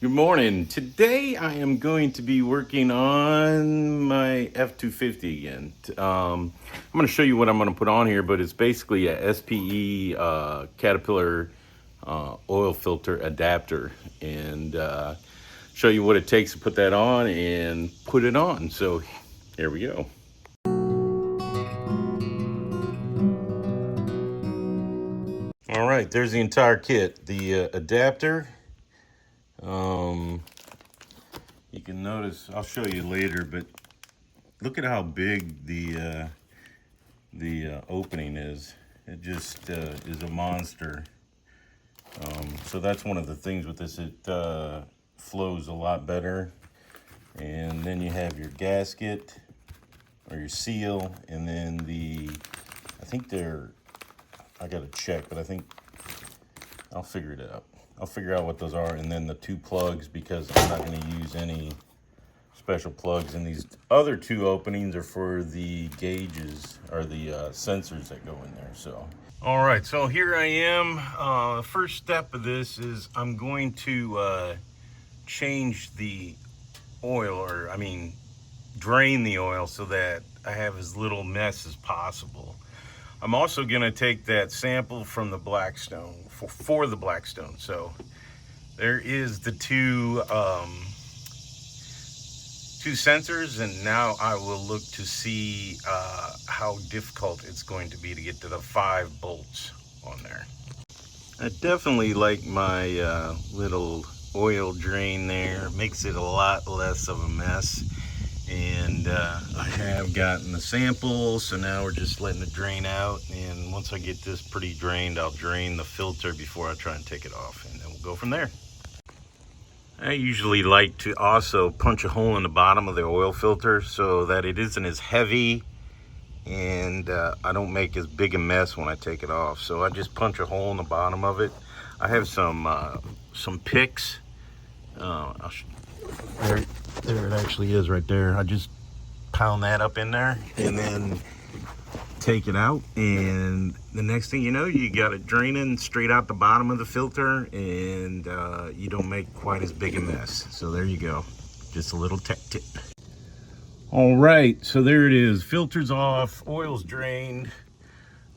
Good morning. Today I am going to be working on my F250 again. I'm going to show you what I'm going to put on here, but it's basically a SPE Caterpillar oil filter adapter, and show you what it takes to put that on and put it on. So here we go. All right, there's the entire kit. The adapter. You can notice, I'll show you later, but look at how big the opening is. It just is a monster. So that's one of the things with this. It flows a lot better. And then you have your gasket or your seal, and then I think I gotta check, but I think I'll figure it out. I'll figure out what those are, and then the two plugs, because I'm not going to use any special plugs. And these other two openings are for the gauges or the sensors that go in there. So, all right, so here I am. First step of this is I'm going to change the oil, or drain the oil so that I have as little mess as possible. I'm also going to take that sample from the Blackstone for the Blackstone. So there is the two sensors, and now I will look to see how difficult it's going to be to get to the 5 bolts on there. I definitely like my little oil drain there. It makes it a lot less of a mess. And I have gotten the sample, so now we're just letting it drain out. And once I get this pretty drained, I'll drain the filter before I try and take it off, and then we'll go from there. I usually like to also punch a hole in the bottom of the oil filter so that it isn't as heavy, and I don't make as big a mess when I take it off. So I just punch a hole in the bottom of it. I have some picks. There it actually is right there. I just pound that up in there and then take it out, and the next thing you know, you got it draining straight out the bottom of the filter, and you don't make quite as big a mess. So there you go, just a little tech tip. All right, so there it is. Filter's off, oil's drained.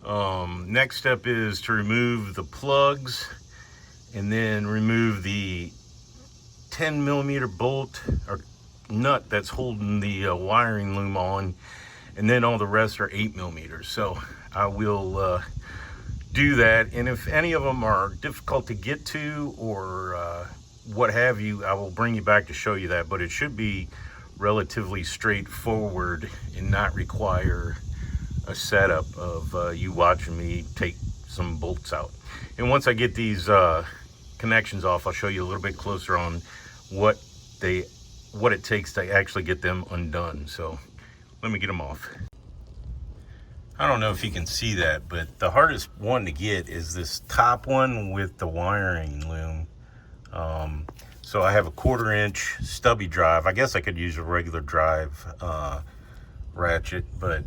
Next step is to remove the plugs, and then remove the 10mm bolt or nut that's holding the wiring loom on, and then all the rest are 8mm. So I will do that, and if any of them are difficult to get to or what have you, I will bring you back to show you that. But it should be relatively straightforward and not require a setup of you watching me take some bolts out. And once I get these connections off, I'll show you a little bit closer on what it takes to actually get them undone. So let me get them off. I don't know if you can see that, but the hardest one to get is this top one with the wiring loom. So I have a 1/4-inch stubby drive. I guess I could use a regular drive ratchet, but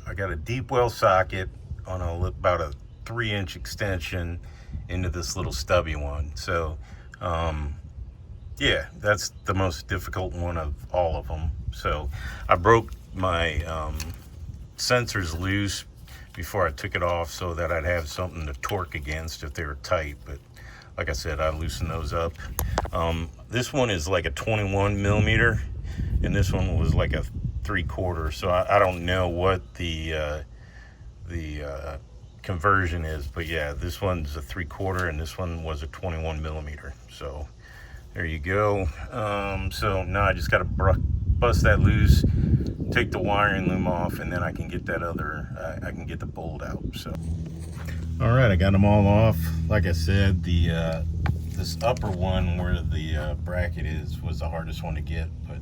I got a deep well socket on about a 3-inch extension into this little stubby one. So yeah, that's the most difficult one of all of them. So I broke my sensors loose before I took it off so that I'd have something to torque against if they were tight. But like I said, I loosened those up. This one is like a 21mm, and this one was like a 3/4. So I don't know what the conversion is, but yeah, this one's a 3/4 and this one was a 21mm. So there you go. So now I just got to bust that loose, take the wiring loom off, and then I can get that I can get the bolt out. So, all right, I got them all off. Like I said, this upper one where the bracket is was the hardest one to get, but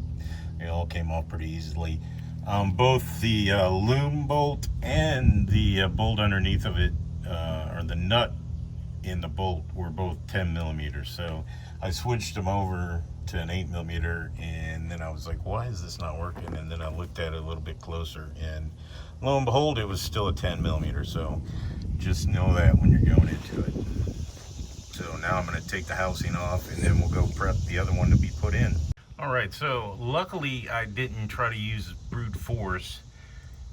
it all came off pretty easily. Both the loom bolt and the bolt underneath of it, or the nut in the bolt, were both 10mm. So I switched them over to an 8mm, and then I was like, why is this not working? And then I looked at it a little bit closer, and lo and behold, it was still a 10mm. So just know that when you're going into it. So now I'm going to take the housing off, and then we'll go prep the other one to be put in. All right, so luckily I didn't try to use brute force.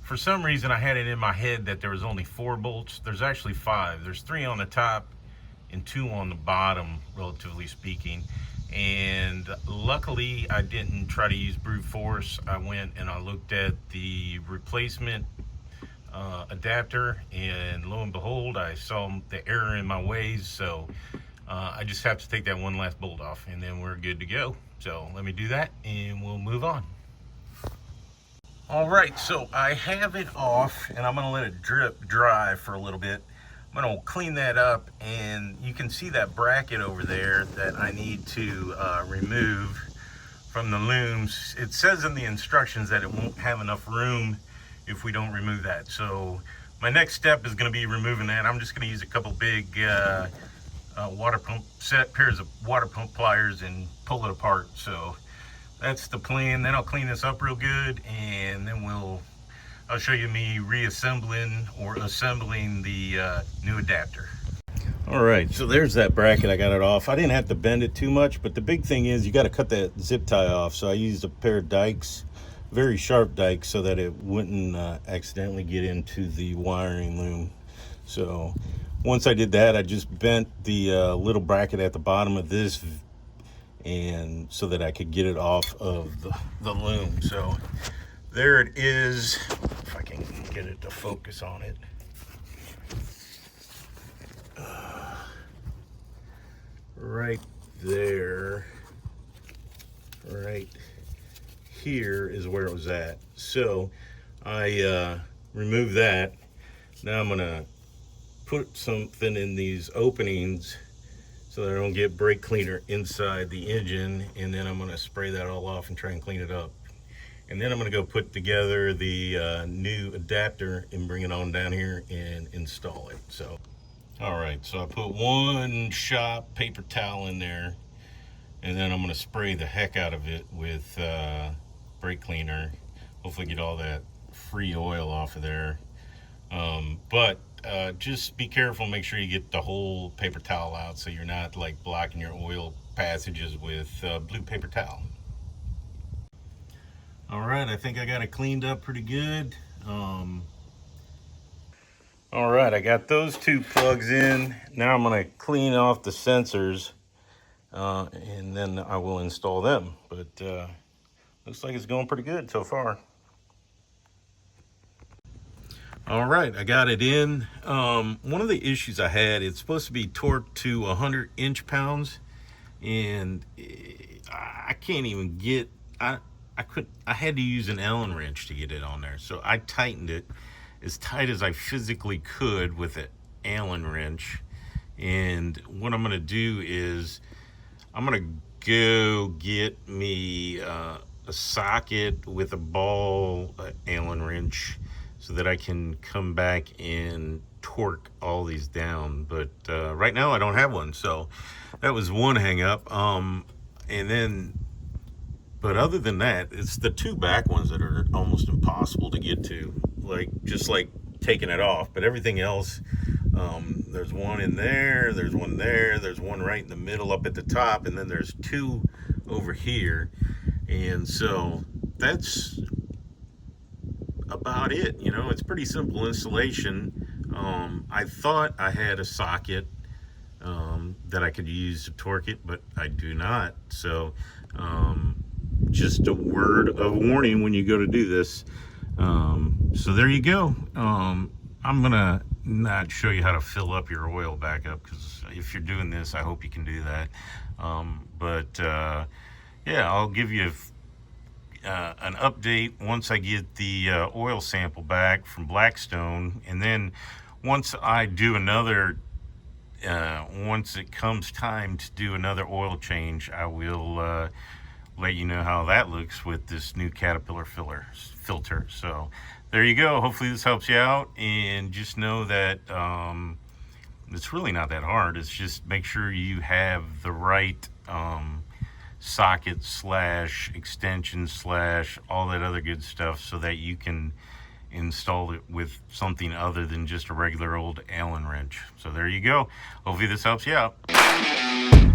For some reason I had it in my head that there was only 4 bolts. There's actually 5. There's 3 on the top and 2 on the bottom, relatively speaking. And luckily I didn't try to use brute force. I went and I looked at the replacement adapter, and lo and behold, I saw the error in my ways. So I just have to take that one last bolt off, and then we're good to go. So let me do that and we'll move on. All right, so I have it off, and I'm gonna let it drip dry for a little bit. I'm gonna clean that up, and you can see that bracket over there that I need to remove from the looms. It says in the instructions that it won't have enough room if we don't remove that. So my next step is gonna be removing that. I'm just gonna use a couple big water pump pairs of water pump pliers and pull it apart. So that's the plan. Then I'll clean this up real good, and then I'll show you me reassembling or assembling the new adapter. All right, so there's that bracket. I got it off. I didn't have to bend it too much, but the big thing is you got to cut that zip tie off. So I used a pair of dikes, very sharp dikes, so that it wouldn't accidentally get into the wiring loom. So once I did that, I just bent the little bracket at the bottom of this, and so that I could get it off of the loom. So there it is, if I can get it to focus on it. Right there, right here is where it was at. So I removed that. Now I'm gonna put something in these openings so that I don't get brake cleaner inside the engine, and then I'm gonna spray that all off and try and clean it up. And then I'm gonna go put together the new adapter and bring it on down here and install it. So, all right, so I put one shop paper towel in there, and then I'm gonna spray the heck out of it with brake cleaner. Hopefully get all that free oil off of there. But just be careful, make sure you get the whole paper towel out so you're not like blocking your oil passages with blue paper towel. All right, I think I got it cleaned up pretty good. All right, I got those 2 plugs in. Now I'm gonna clean off the sensors, and then I will install them. But looks like it's going pretty good so far. All right, I got it in. One of the issues I had, it's supposed to be torqued to 100 inch-pounds, and I can't even get, I had to use an Allen wrench to get it on there. So I tightened it as tight as I physically could with an Allen wrench. And what I'm gonna do is I'm gonna go get me a socket with a ball Allen wrench, so that I can come back and torque all these down. But right now I don't have one, so that was one hang up. But other than that, it's the 2 back ones that are almost impossible to get to, just like taking it off. But everything else, there's one in there, there's one there, there's one right in the middle up at the top, and then there's 2 over here. And so that's about it. You know, it's pretty simple installation. I thought I had a socket that I could use to torque it, but I do not. So just a word of warning when you go to do this. So there you go. I'm gonna not show you how to fill up your oil backup, because if you're doing this, I hope you can do that. Yeah, I'll give you an update once I get the oil sample back from Blackstone. And then once I do another, once it comes time to do another oil change, I will let you know how that looks with this new Caterpillar filter. So there you go. Hopefully this helps you out, and just know that it's really not that hard. It's just make sure you have the right socket / extension / all that other good stuff, so that you can install it with something other than just a regular old Allen wrench. So there you go. Hopefully this helps you out. it.